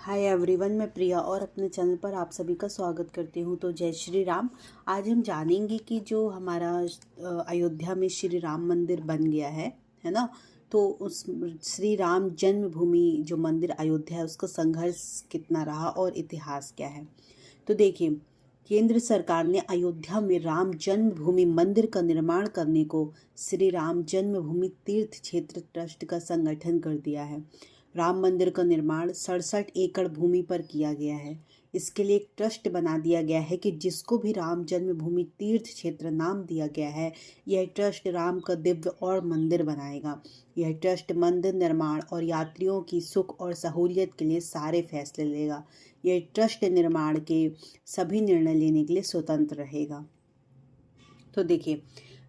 Hi everyone, मैं प्रिया और अपने चैनल पर आप सभी का स्वागत करती हूँ। तो जय श्री राम। आज हम जानेंगे कि जो हमारा अयोध्या में श्री राम मंदिर बन गया है ना। तो उस श्री राम जन्मभूमि जो मंदिर अयोध्या है उसका संघर्ष कितना रहा और इतिहास क्या है। तो देखिए, केंद्र सरकार ने अयोध्या में राम जन्मभूमि मंदिर का निर्माण करने को श्री राम जन्मभूमि तीर्थ क्षेत्र ट्रस्ट का संगठन कर दिया है। राम मंदिर का निर्माण 67 एकड़ भूमि पर किया गया है। इसके लिए एक ट्रस्ट बना दिया गया है कि जिसको भी राम जन्मभूमि तीर्थ क्षेत्र नाम दिया गया है, यह ट्रस्ट राम का दिव्य और मंदिर बनाएगा। यह ट्रस्ट मंदिर निर्माण और यात्रियों की सुख और सहूलियत के लिए सारे फैसले लेगा। यह ट्रस्ट निर्माण के सभी निर्णय लेने के लिए स्वतंत्र रहेगा। तो देखिए,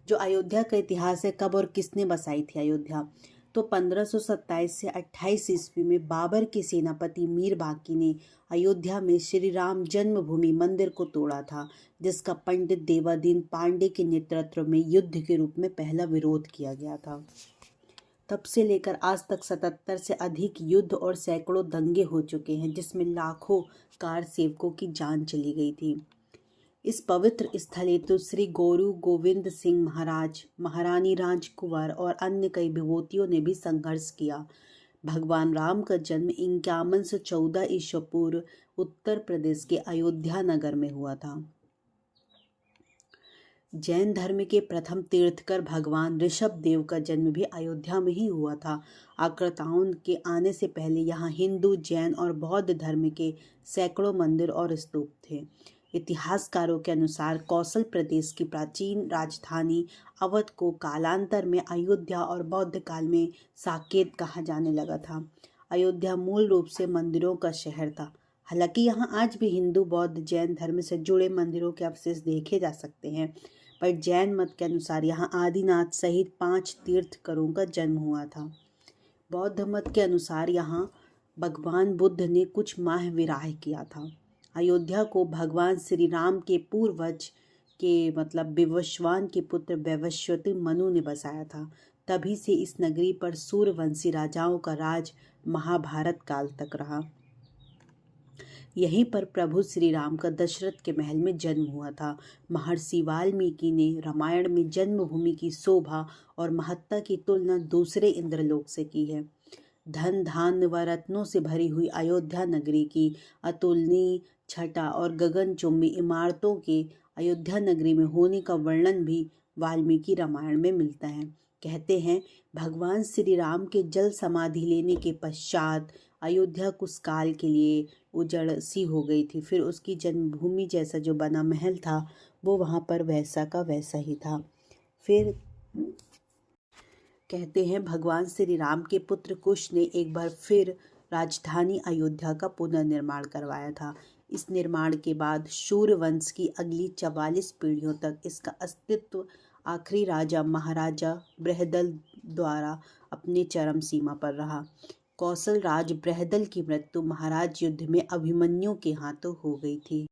जो अयोध्या का इतिहास है, कब और किसने बसाई थी अयोध्या। तो 1527 से 28 ईस्वी में बाबर के सेनापति मीर बाकी ने अयोध्या में श्री राम जन्मभूमि मंदिर को तोड़ा था, जिसका पंडित देवादीन पांडे के नेतृत्व में युद्ध के रूप में पहला विरोध किया गया था। तब से लेकर आज तक 77 से अधिक युद्ध और सैकड़ों दंगे हो चुके हैं, जिसमें लाखों कार सेवकों की जान चली गई थी। इस पवित्र स्थल हेतु श्री गुरु गोविंद सिंह महाराज, महारानी राजकुंवर और अन्य कई विभूतियों ने भी संघर्ष किया। भगवान राम का जन्म 5114 ईस्वी पूर्व उत्तर प्रदेश के अयोध्या नगर में हुआ था। जैन धर्म के प्रथम तीर्थकर भगवान ऋषभ देव का जन्म भी अयोध्या में ही हुआ था। आक्रताओं के आने से पहले यहाँ हिंदू, जैन और बौद्ध धर्म के सैकड़ों मंदिर और स्तूप थे। इतिहासकारों के अनुसार कौशल प्रदेश की प्राचीन राजधानी अवध को कालांतर में अयोध्या और बौद्ध काल में साकेत कहा जाने लगा था। अयोध्या मूल रूप से मंदिरों का शहर था। हालांकि यहाँ आज भी हिंदू, बौद्ध, जैन धर्म से जुड़े मंदिरों के अवशेष देखे जा सकते हैं, पर जैन मत के अनुसार यहाँ आदिनाथ सहित 5 तीर्थकरों का जन्म हुआ था। बौद्ध मत के अनुसार यहाँ भगवान बुद्ध ने कुछ माह विराह किया था। अयोध्या को भगवान श्री राम के पूर्वज के विवस्वान के पुत्र वैवस्वती मनु ने बसाया था। तभी से इस नगरी पर सूर्यवंशी राजाओं का राज महाभारत काल तक रहा। यहीं पर प्रभु श्री राम का दशरथ के महल में जन्म हुआ था। महर्षि वाल्मीकि ने रामायण में जन्मभूमि की शोभा और महत्ता की तुलना दूसरे इंद्रलोक से की है। धन, धान्य व रत्नों से भरी हुई अयोध्या नगरी की अतुलनीय छटा और गगनचुंबी इमारतों के अयोध्या नगरी में होने का वर्णन भी वाल्मीकि रामायण में मिलता है। कहते हैं, भगवान श्री राम के जल समाधि लेने के पश्चात अयोध्या कुछ काल के लिए उजड़ सी हो गई थी। फिर उसकी जन्मभूमि जैसा जो बना महल था वो वहाँ पर वैसा का वैसा ही था। फिर कहते हैं, भगवान श्री राम के पुत्र कुश ने एक बार फिर राजधानी अयोध्या का पुनर्निर्माण करवाया था। इस निर्माण के बाद सूर्यवंश की अगली 44 पीढ़ियों तक इसका अस्तित्व आखिरी राजा महाराजा बृहदल द्वारा अपने चरम सीमा पर रहा। कौशल राज बृहदल की मृत्यु महाराज युद्ध में अभिमन्यु के हाथों हो गई थी।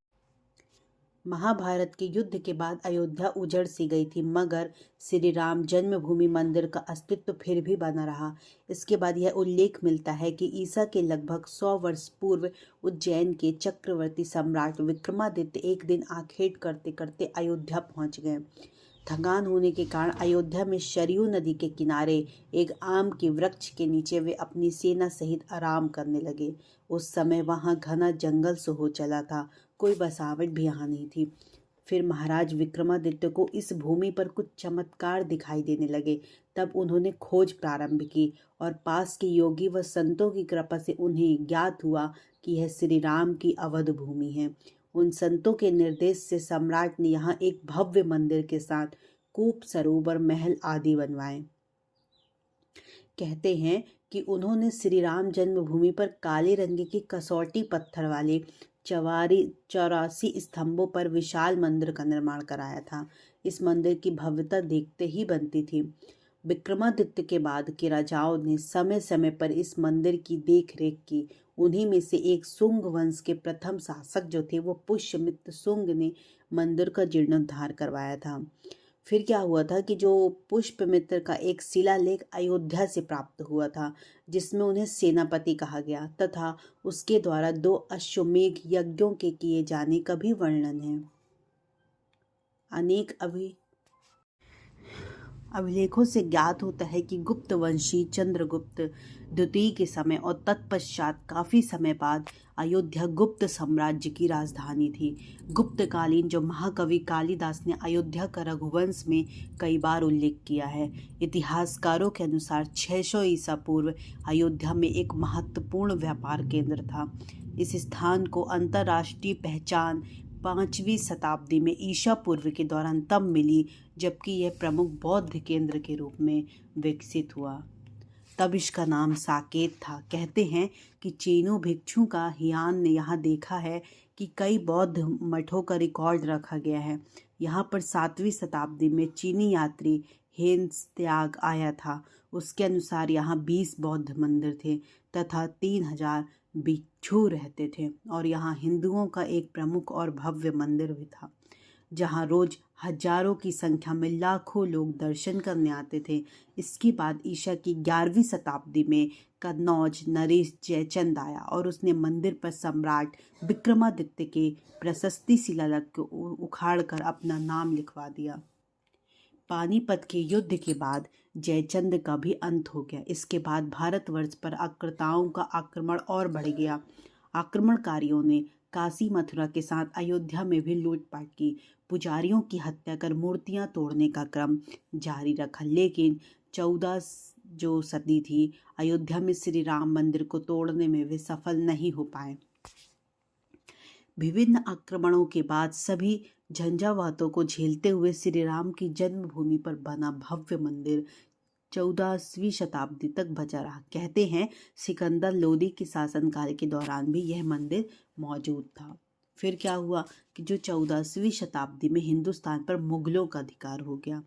महाभारत के युद्ध के बाद अयोध्या उजड़ सी गई थी, मगर श्री राम जन्मभूमि मंदिर का अस्तित्व फिर भी बना रहा। इसके बाद यह उल्लेख मिलता है कि ईसा के लगभग 100 वर्ष पूर्व उज्जैन के चक्रवर्ती सम्राट विक्रमादित्य एक दिन आखेट करते करते अयोध्या पहुंच गए। थकान होने के कारण अयोध्या में सरयू नदी के किनारे एक आम के वृक्ष के नीचे वे अपनी सेना सहित आराम करने लगे। उस समय वहां घना जंगल से हो चला था, कोई बसावट भी यहाँ नहीं थी। फिर महाराज विक्रमादित्य को इस भूमि पर कुछ चमत्कार दिखाई देने लगे। तब उन्होंने खोज प्रारंभ की और पास के योगी व संतों की कृपा से उन्हें ज्ञात हुआ कि यह श्री राम की अवध भूमि है। उन संतों के निर्देश से सम्राट ने यहाँ एक भव्य मंदिर के साथ कूप, सरोवर, महल आदि बनवाए। कहते हैं कि उन्होंने श्री राम जन्मभूमि पर काले रंग के कसौटी पत्थर वाले 84 स्तंभों पर विशाल मंदिर का निर्माण कराया था। इस मंदिर की भव्यता देखते ही बनती थी। विक्रमादित्य के बाद के राजाओं ने समय समय पर इस मंदिर की देखरेख की। उन्हीं में से एक शुंग वंश के प्रथम शासक जो थे वो पुष्यमित्र शुंग ने मंदिर का जीर्णोद्धार करवाया था। फिर क्या हुआ था कि जो पुष्पमित्र का एक शिलालेख अयोध्या से प्राप्त हुआ था, जिसमें उन्हें सेनापति कहा गया तथा उसके द्वारा 2 अश्वमेध यज्ञों के किए जाने का भी वर्णन है। अनेक अभिलेखों से ज्ञात होता है कि गुप्त वंशी चंद्रगुप्त द्वितीय के समय और तत्पश्चात काफी समय बाद अयोध्या गुप्त साम्राज्य की राजधानी थी। गुप्तकालीन जो महाकवि कालिदास ने अयोध्या का रघुवंश में कई बार उल्लेख किया है। इतिहासकारों के अनुसार 600 ईसा पूर्व अयोध्या में एक महत्वपूर्ण व्यापार केंद्र था। इस स्थान को अंतर्राष्ट्रीय पहचान 5वीं शताब्दी में ईसा पूर्व के दौरान तब मिली, जबकि यह प्रमुख बौद्ध केंद्र के रूप में विकसित हुआ। तब इसका नाम साकेत था। कहते हैं कि चीनू भिक्षु का हियान ने यहाँ देखा है कि कई बौद्ध मठों का रिकॉर्ड रखा गया है। यहाँ पर 7वीं शताब्दी में चीनी यात्री हेन्त्सांग आया था। उसके अनुसार यहाँ 20 बौद्ध मंदिर थे तथा 3000 भिक्षु रहते थे और यहाँ हिंदुओं का एक प्रमुख और भव्य मंदिर भी था, जहाँ रोज हजारों की संख्या में लाखों लोग दर्शन करने आते थे। इसके बाद ईसा की 11वीं शताब्दी में कन्नौज नरेश जयचंद आया और उसने मंदिर पर सम्राट विक्रमादित्य के प्रशस्ति शिलालेख को उखाड़कर अपना नाम लिखवा दिया। पानीपत के युद्ध के बाद जयचंद का भी अंत हो गया। इसके बाद भारतवर्ष पर आक्रांताओं का आक्रमण और बढ़ गया। आक्रमणकारियों ने काशी मथुरा के साथ अयोध्या में भी लूटपाट की, पुजारियों की हत्या कर मूर्तियां तोड़ने का क्रम जारी रखा। लेकिन 14 जो सदी थी अयोध्या में श्री राम मंदिर को तोड़ने में वे सफल नहीं हो पाए। विभिन्न आक्रमणों के बाद सभी झंझावातों को झेलते हुए श्री राम की जन्मभूमि पर बना भव्य मंदिर 14वीं शताब्दी तक बचा रहा। कहते हैं सिकंदर लोदी के शासनकाल के दौरान भी यह मंदिर मौजूद था। फिर क्या हुआ कि जो 14वीं शताब्दी में हिंदुस्तान पर मुगलों का अधिकार हो गया।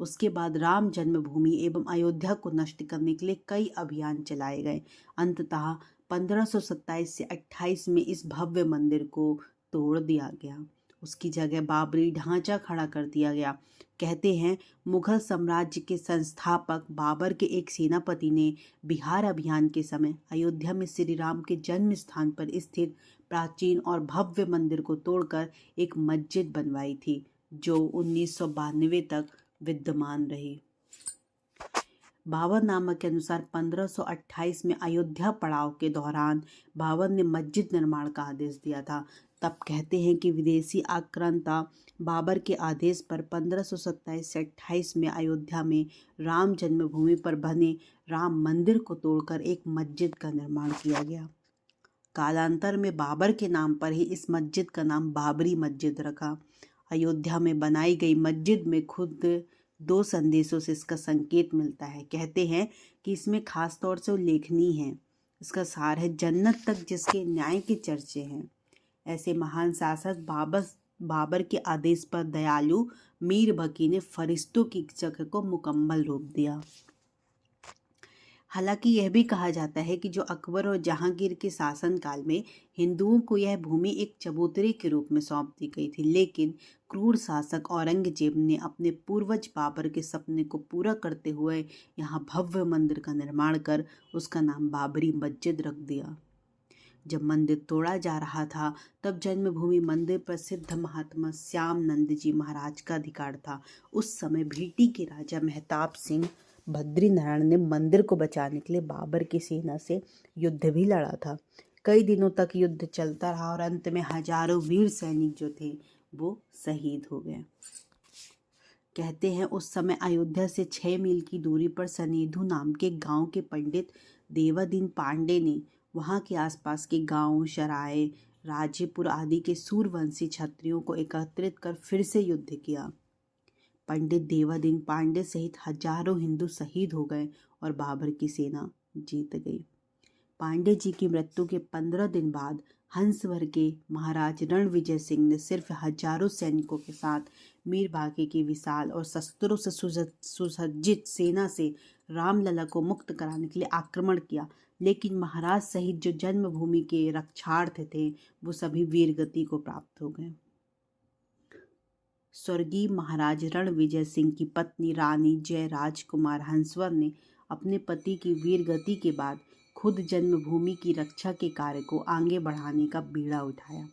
उसके बाद राम जन्मभूमि एवं अयोध्या को नष्ट करने के लिए कई अभियान चलाए गए। अंततः 1527 से 28 में इस भव्य मंदिर को तोड़ दिया गया। उसकी जगह बाबरी ढांचा खड़ा कर दिया गया। कहते हैं मुगल साम्राज्य के संस्थापक बाबर के एक सेनापति ने बिहार अभियान के समय अयोध्या में श्री राम के जन्म स्थान पर स्थित प्राचीन और भव्य मंदिर को तोड़कर एक मस्जिद बनवाई थी, जो 1992 तक विद्यमान रही। बाबरनामा के अनुसार 1528 में अयोध्या पड़ाव के दौरान बाबर ने मस्जिद निर्माण का आदेश दिया था। तब कहते हैं कि विदेशी आक्रांता बाबर के आदेश पर 1527 से 28 में अयोध्या में राम जन्मभूमि पर बने राम मंदिर को तोड़कर एक मस्जिद का निर्माण किया गया। कालांतर में बाबर के नाम पर ही इस मस्जिद का नाम बाबरी मस्जिद रखा। अयोध्या में बनाई गई मस्जिद में खुद 2 संदेशों से इसका संकेत मिलता है। कहते हैं कि इसमें खास तौर से उल्लेखनीय है। इसका सार है जन्नत तक जिसके न्याय के चर्चे हैं। ऐसे महान शासक बाबर के आदेश पर दयालु मीर बकी ने फरिश्तों की जगह को मुकम्मल रूप दिया। हालांकि यह भी कहा जाता है कि जो अकबर और जहांगीर के शासनकाल में हिंदुओं को यह भूमि एक चबूतरे के रूप में सौंप दी गई थी, लेकिन क्रूर शासक औरंगजेब ने अपने पूर्वज बाबर के सपने को पूरा करते हुए यहाँ भव्य मंदिर का निर्माण कर उसका नाम बाबरी मस्जिद रख दिया। जब मंदिर तोड़ा जा रहा था तब जन्मभूमि मंदिर प्रसिद्ध महात्मा श्याम नंद जी महाराज का अधिकार था। उस समय भीटी के राजा मेहताब सिंह बद्री नारायण ने मंदिर को बचाने के लिए बाबर की सेना से युद्ध भी लड़ा था। कई दिनों तक युद्ध चलता रहा और अंत में हजारों वीर सैनिक जो थे वो शहीद हो गए। कहते हैं उस समय अयोध्या से 6 मील की दूरी पर सनेधु नाम के गांव के पंडित देवादीन पांडे ने वहां के आसपास के गांव शराय राजेपुर आदि के सूरवंशी क्षत्रियों को एकत्रित कर फिर से युद्ध किया। पंडित देवादीन पांडे सहित हजारों हिंदू शहीद हो गए और बाबर की सेना जीत गई। पांडे जी की मृत्यु के 15 दिन बाद हंसवर के महाराज रणविजय सिंह ने सिर्फ हजारों सैनिकों के साथ मीर बाकी की विशाल और शस्त्रों से सुसज्जित सेना से रामलला को मुक्त कराने के लिए आक्रमण किया, लेकिन महाराज सहित जो जन्मभूमि के रक्षार्थ थे वो सभी वीरगति को प्राप्त हो गए। स्वर्गीय महाराज रणविजय सिंह की पत्नी रानी जय राजकुमार हंसवर ने अपने पति की वीर गति के बाद खुद जन्मभूमि की रक्षा के कार्य को आगे बढ़ाने का बीड़ा उठाया।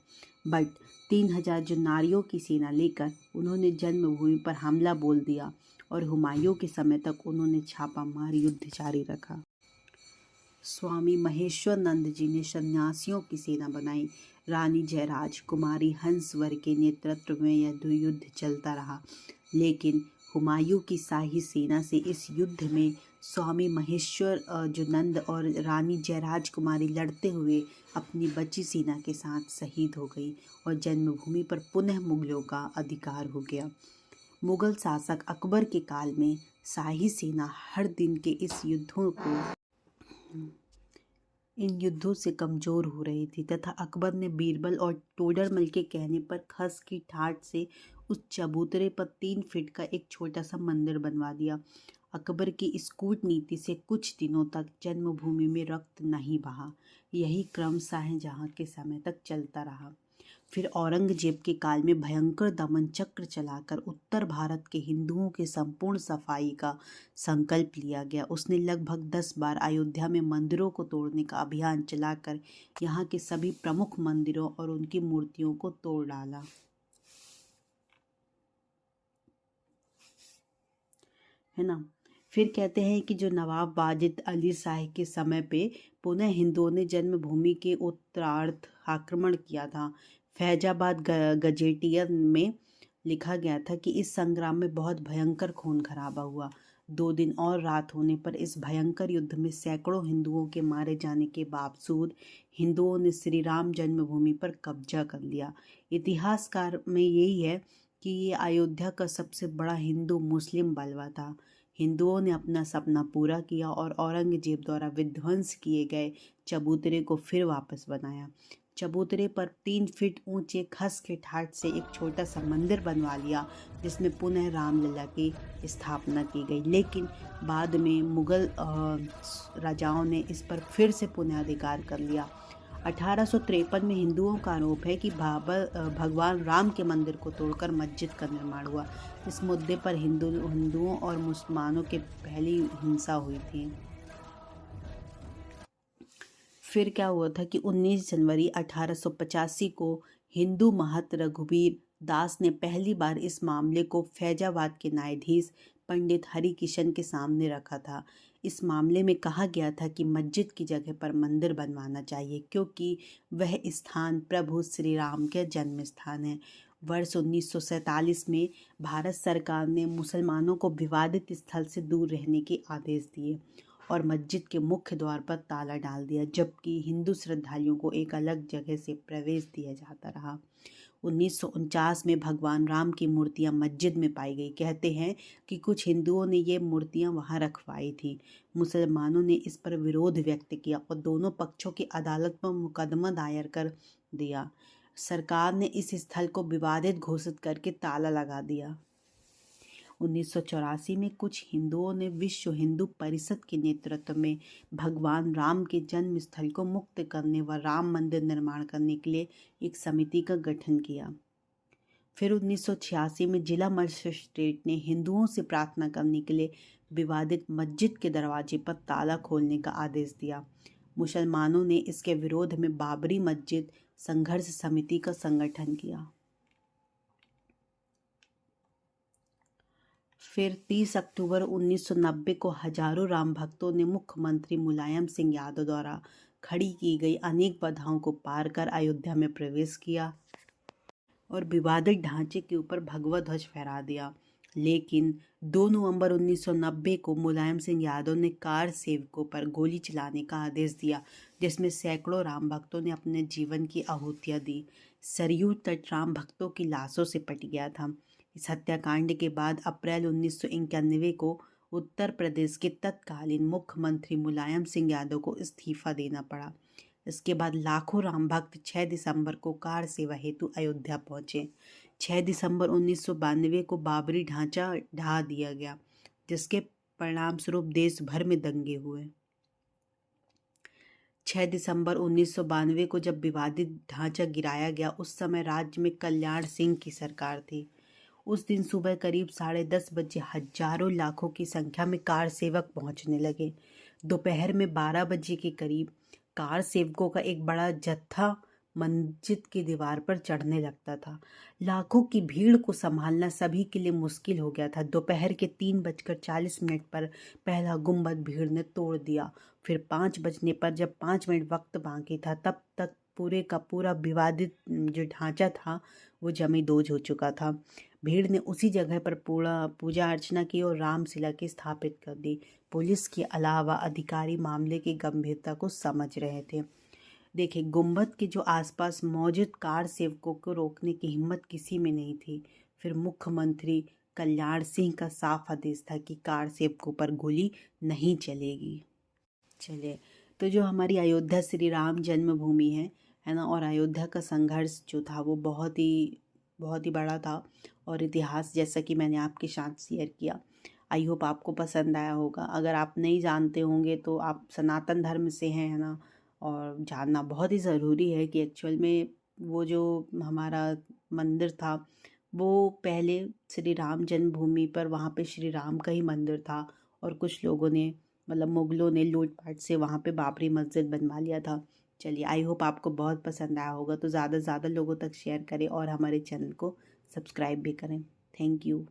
बट 3000 जो नारियों की सेना लेकर उन्होंने जन्मभूमि पर हमला बोल दिया और हुमायूं के समय तक उन्होंने छापामार युद्ध जारी रखा। स्वामी महेश्वरानंद जी ने सन्यासियों की सेना बनाई। रानी जयराज कुमारी हंसवर के नेतृत्व में यह युद्ध चलता रहा, लेकिन हुमायूं की शाही सेना से इस युद्ध में स्वामी महेश्वर जो नंद और रानी जयराज कुमारी लड़ते हुए अपनी बची सेना के साथ शहीद हो गई और जन्मभूमि पर पुनः मुगलों का अधिकार हो गया। मुगल शासक अकबर के काल में शाही सेना हर दिन के इन युद्धों से कमज़ोर हो रही थी तथा अकबर ने बीरबल और टोडरमल के कहने पर खस की ठाठ से उस चबूतरे पर 3 फीट का एक छोटा सा मंदिर बनवा दिया। अकबर की इस कूटनीति से कुछ दिनों तक जन्मभूमि में रक्त नहीं बहा। यही क्रम शाहजहां के समय तक चलता रहा। फिर औरंगजेब के काल में भयंकर दमन चक्र चलाकर उत्तर भारत के हिंदुओं के संपूर्ण सफाई का संकल्प लिया गया। उसने लगभग 10 बार अयोध्या में मंदिरों को तोड़ने का अभियान चलाकर यहाँ के सभी प्रमुख मंदिरों और उनकी मूर्तियों को तोड़ डाला, है ना। फिर कहते हैं कि जो नवाब वाजिद अली शाह के समय पे पुनः हिंदुओं ने जन्मभूमि के उत्तरार्ध आक्रमण किया था। फैजाबाद गजेटियर में लिखा गया था कि इस संग्राम में बहुत भयंकर खून खराबा हुआ। 2 दिन और रात होने पर इस भयंकर युद्ध में सैकड़ों हिंदुओं के मारे जाने के बावजूद हिंदुओं ने श्री राम जन्मभूमि पर कब्जा कर लिया। इतिहासकार में यही है कि ये अयोध्या का सबसे बड़ा हिंदू मुस्लिम बलवा था। हिंदुओं ने अपना सपना पूरा किया और औरंगजेब द्वारा विध्वंस किए गए चबूतरे को फिर वापस बनाया। चबूतरे पर 3 फीट ऊंचे खस के ठाठ से एक छोटा सा मंदिर बनवा लिया, जिसमें पुनः रामलला की स्थापना की गई। लेकिन बाद में मुगल राजाओं ने इस पर फिर से पुनः अधिकार कर लिया। 1853 में हिंदुओं का आरोप है कि भगवान राम के मंदिर को तोड़कर मस्जिद का निर्माण हुआ। इस मुद्दे पर हिंदुओं और मुसलमानों के पहली हिंसा हुई थी। फिर क्या हुआ था कि 19 जनवरी 1885 को हिंदू महंत रघुवीर दास ने पहली बार इस मामले को फैजाबाद के न्यायाधीश पंडित हरिकिशन के सामने रखा था। इस मामले में कहा गया था कि मस्जिद की जगह पर मंदिर बनवाना चाहिए, क्योंकि वह स्थान प्रभु श्री राम के जन्म स्थान है। वर्ष 1947 में भारत सरकार ने मुसलमानों को विवादित स्थल से दूर रहने के आदेश दिए और मस्जिद के मुख्य द्वार पर ताला डाल दिया, जबकि हिंदू श्रद्धालुओं को एक अलग जगह से प्रवेश दिया जाता रहा। 1949 में भगवान राम की मूर्तियां मस्जिद में पाई गई। कहते हैं कि कुछ हिंदुओं ने ये मूर्तियां वहां रखवाई थी। मुसलमानों ने इस पर विरोध व्यक्त किया और दोनों पक्षों की अदालत में मुकदमा दायर कर दिया। सरकार ने इस स्थल को विवादित घोषित करके ताला लगा दिया। 1984 में कुछ हिंदुओं ने विश्व हिंदू परिषद के नेतृत्व में भगवान राम के जन्म स्थल को मुक्त करने व राम मंदिर निर्माण करने के लिए एक समिति का गठन किया। फिर 1986 में जिला मजिस्ट्रेट ने हिंदुओं से प्रार्थना करने के लिए विवादित मस्जिद के दरवाजे पर ताला खोलने का आदेश दिया। मुसलमानों ने इसके विरोध में बाबरी मस्जिद संघर्ष समिति का संगठन किया। फिर 30 अक्टूबर 1990 को हजारों राम भक्तों ने मुख्यमंत्री मुलायम सिंह यादव द्वारा खड़ी की गई अनेक बाधाओं को पार कर अयोध्या में प्रवेश किया और विवादित ढांचे के ऊपर भगवा ध्वज फहरा दिया। लेकिन 2 नवंबर 1990 को मुलायम सिंह यादव ने कार सेवकों पर गोली चलाने का आदेश दिया, जिसमें सैकड़ों राम भक्तों ने अपने जीवन की आहुतियां दी। सरयू तट राम भक्तों की लाशों से पट गया था। इस हत्याकांड के बाद अप्रैल 1991 को उत्तर प्रदेश के तत्कालीन मुख्यमंत्री मुलायम सिंह यादव को इस्तीफा देना पड़ा। इसके बाद लाखों राम भक्त 6 दिसंबर को कार सेवा हेतु अयोध्या पहुंचे। 6 दिसंबर 1992 को बाबरी ढांचा ढा दिया गया, जिसके परिणाम स्वरूप देश भर में दंगे हुए। 6 दिसंबर 1992 को जब विवादित ढांचा गिराया गया, उस समय राज्य में कल्याण सिंह की सरकार थी। उस दिन सुबह करीब 10:30 बजे हजारों लाखों की संख्या में कार सेवक पहुंचने लगे। दोपहर में 12 बजे के करीब कार सेवकों का एक बड़ा जत्था मस्जिद की दीवार पर चढ़ने लगता था। लाखों की भीड़ को संभालना सभी के लिए मुश्किल हो गया था। दोपहर के 3:40 पर पहला गुंबद भीड़ ने तोड़ दिया। फिर 5 बजने पर जब 5 मिनट वक्त बाकी था, तब तक पूरे का पूरा विवादित जो ढांचा था वो जमी दोज हो चुका था। भीड़ ने उसी जगह पर पूजा अर्चना की और रामशिला की स्थापित कर दी। पुलिस के अलावा अधिकारी मामले की गंभीरता को समझ रहे थे। देखिए, गुंबद के जो आसपास मौजूद कार सेवकों को रोकने की हिम्मत किसी में नहीं थी। फिर मुख्यमंत्री कल्याण सिंह का साफ आदेश था कि कार सेवकों पर गोली नहीं चलेगी। चलिए, तो जो हमारी अयोध्या श्री राम जन्मभूमि है ना, और अयोध्या का संघर्ष जो था वो बहुत ही बड़ा था और इतिहास जैसा कि मैंने आपके साथ शेयर किया। आई होप आपको पसंद आया होगा। अगर आप नहीं जानते होंगे तो आप सनातन धर्म से हैं, है ना, और जानना बहुत ही ज़रूरी है कि एक्चुअल में वो जो हमारा मंदिर था वो पहले श्री राम जन्मभूमि पर वहाँ पे श्री राम का ही मंदिर था, और कुछ लोगों ने मतलब मुगलों ने लूटपाट से वहाँ पे बाबरी मस्जिद बनवा लिया था। चलिए, आई होप आपको बहुत पसंद आया होगा, तो ज़्यादा से ज़्यादा लोगों तक शेयर करें और हमारे चैनल को सब्सक्राइब भी करें। Thank you.